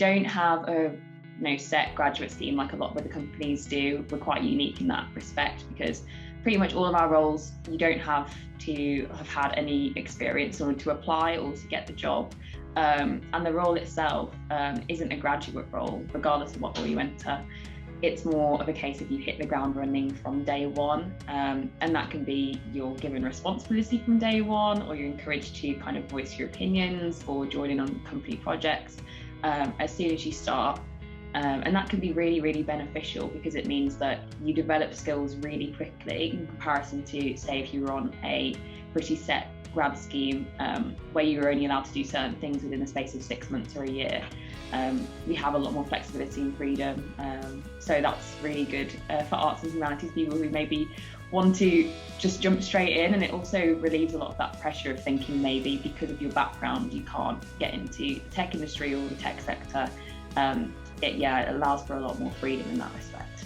don't have a set graduate scheme like a lot of other companies do. We're quite unique in that respect because pretty much all of our roles, you don't have to have had any experience in order to apply or to get the job. And the role itself isn't a graduate role, regardless of what role you enter. It's more of a case of you hit the ground running from day one, and that can be you're given responsibility from day one, or you're encouraged to kind of voice your opinions or join in on company projects as soon as you start. And that can be really, really beneficial because it means that you develop skills really quickly in comparison to, say, if you were on a pretty set grad scheme where you were only allowed to do certain things within the space of 6 months or a year. We have a lot more flexibility and freedom, so that's really good for arts and humanities people who maybe want to just jump straight in, and it also relieves a lot of that pressure of thinking maybe because of your background you can't get into the tech industry or the tech sector. It allows for a lot more freedom in that respect.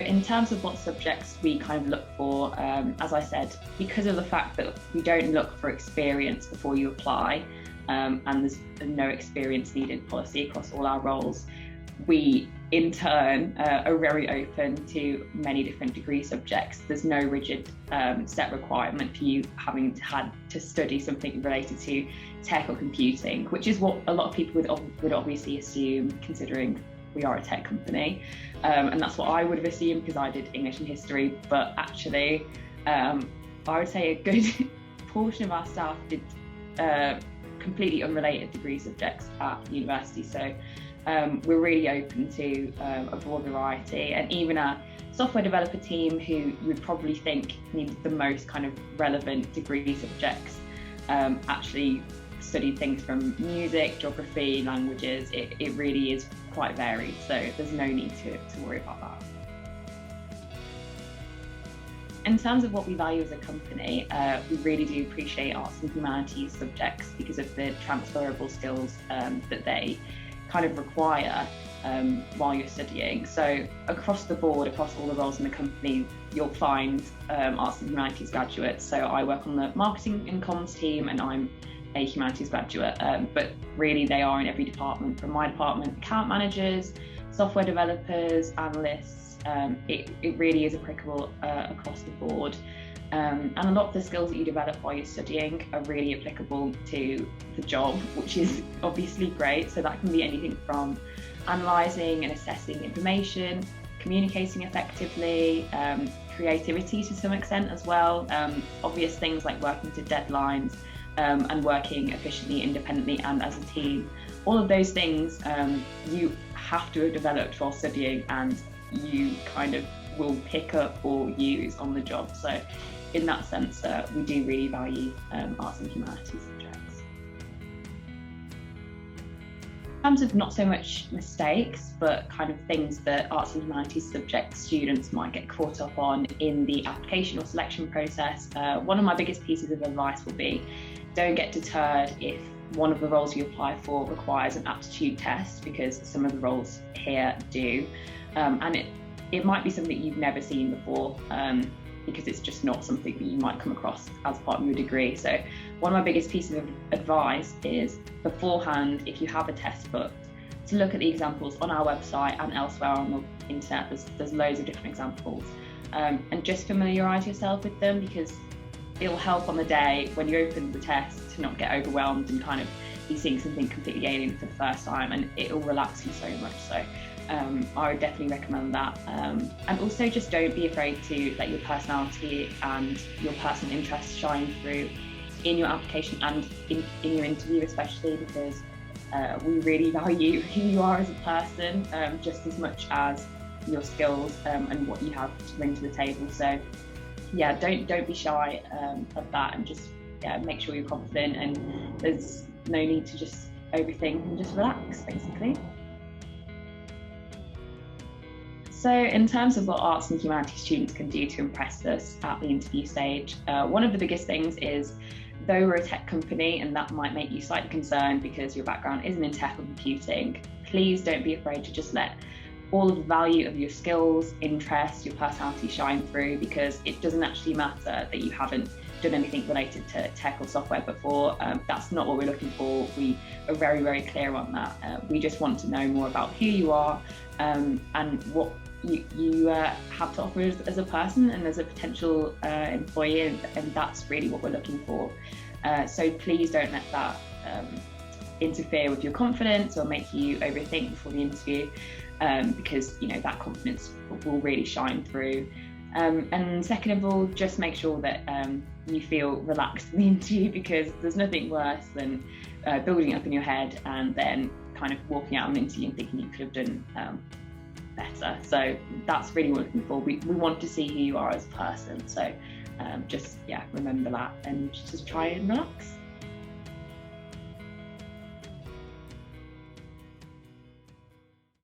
In terms of what subjects we kind of look for, as I said, because of the fact that we don't look for experience before you apply, and there's no experience needed policy across all our roles, we in turn are very open to many different degree subjects. There's no rigid set requirement for you having had to study something related to tech or computing, which is what a lot of people would obviously assume, considering we are a tech company, and that's what I would have assumed because I did English and history, but actually I would say a good portion of our staff did completely unrelated degree subjects at university, so we're really open to a broad variety, and even a software developer team who you would probably think needed the most kind of relevant degree subjects actually studied things from music, geography, languages. It really is quite varied, so there's no need to worry about that. In terms of what we value as a company, we really do appreciate arts and humanities subjects because of the transferable skills that they kind of require while you're studying. So across the board, across all the roles in the company, you'll find arts and humanities graduates. So I work on the marketing and comms team, and I'm a humanities graduate, but really they are in every department. From my department, account managers, software developers, analysts, it really is applicable across the board. And a lot of the skills that you develop while you're studying are really applicable to the job, which is obviously great. So that can be anything from analysing and assessing information, communicating effectively, creativity to some extent as well, obvious things like working to deadlines, and working efficiently, independently and as a team. All of those things you have to have developed while studying, and you kind of will pick up or use on the job. So in that sense, we do really value arts and humanities subjects. In terms of not so much mistakes, but kind of things that arts and humanities subject students might get caught up on in the application or selection process, one of my biggest pieces of advice will be, don't get deterred if one of the roles you apply for requires an aptitude test, because some of the roles here do. And it might be something you've never seen before, because it's just not something that you might come across as part of your degree. So one of my biggest pieces of advice is beforehand, if you have a test booked, to look at the examples on our website and elsewhere on the internet. There's loads of different examples, and just familiarise yourself with them, because it'll help on the day when you open the test to not get overwhelmed and kind of be seeing something completely alien for the first time, and it'll relax you so much. So I would definitely recommend that. And also just don't be afraid to let your personality and your personal interests shine through in your application and in your interview especially, because we really value who you are as a person just as much as your skills and what you have to bring to the table. So yeah, don't be shy of that, and just make sure you're confident, and there's no need to just overthink and just relax, basically. So in terms of what arts and humanities students can do to impress us at the interview stage, one of the biggest things is, though we're a tech company and that might make you slightly concerned because your background isn't in tech or computing, please don't be afraid to just let all of the value of your skills, interests, your personality shine through, because it doesn't actually matter that you haven't done anything related to tech or software before. That's not what we're looking for. We are very, very clear on that. We just want to know more about who you are and what you have to offer as a person and as a potential employee, and that's really what we're looking for. So please don't let that interfere with your confidence or make you overthink before the interview, because that confidence will really shine through. And second of all, just make sure that you feel relaxed in the interview, because there's nothing worse than building it up in your head and then kind of walking out of an interview and thinking you could have done better. So that's really what we're looking for. We want to see who you are as a person. So just remember that and just try and relax.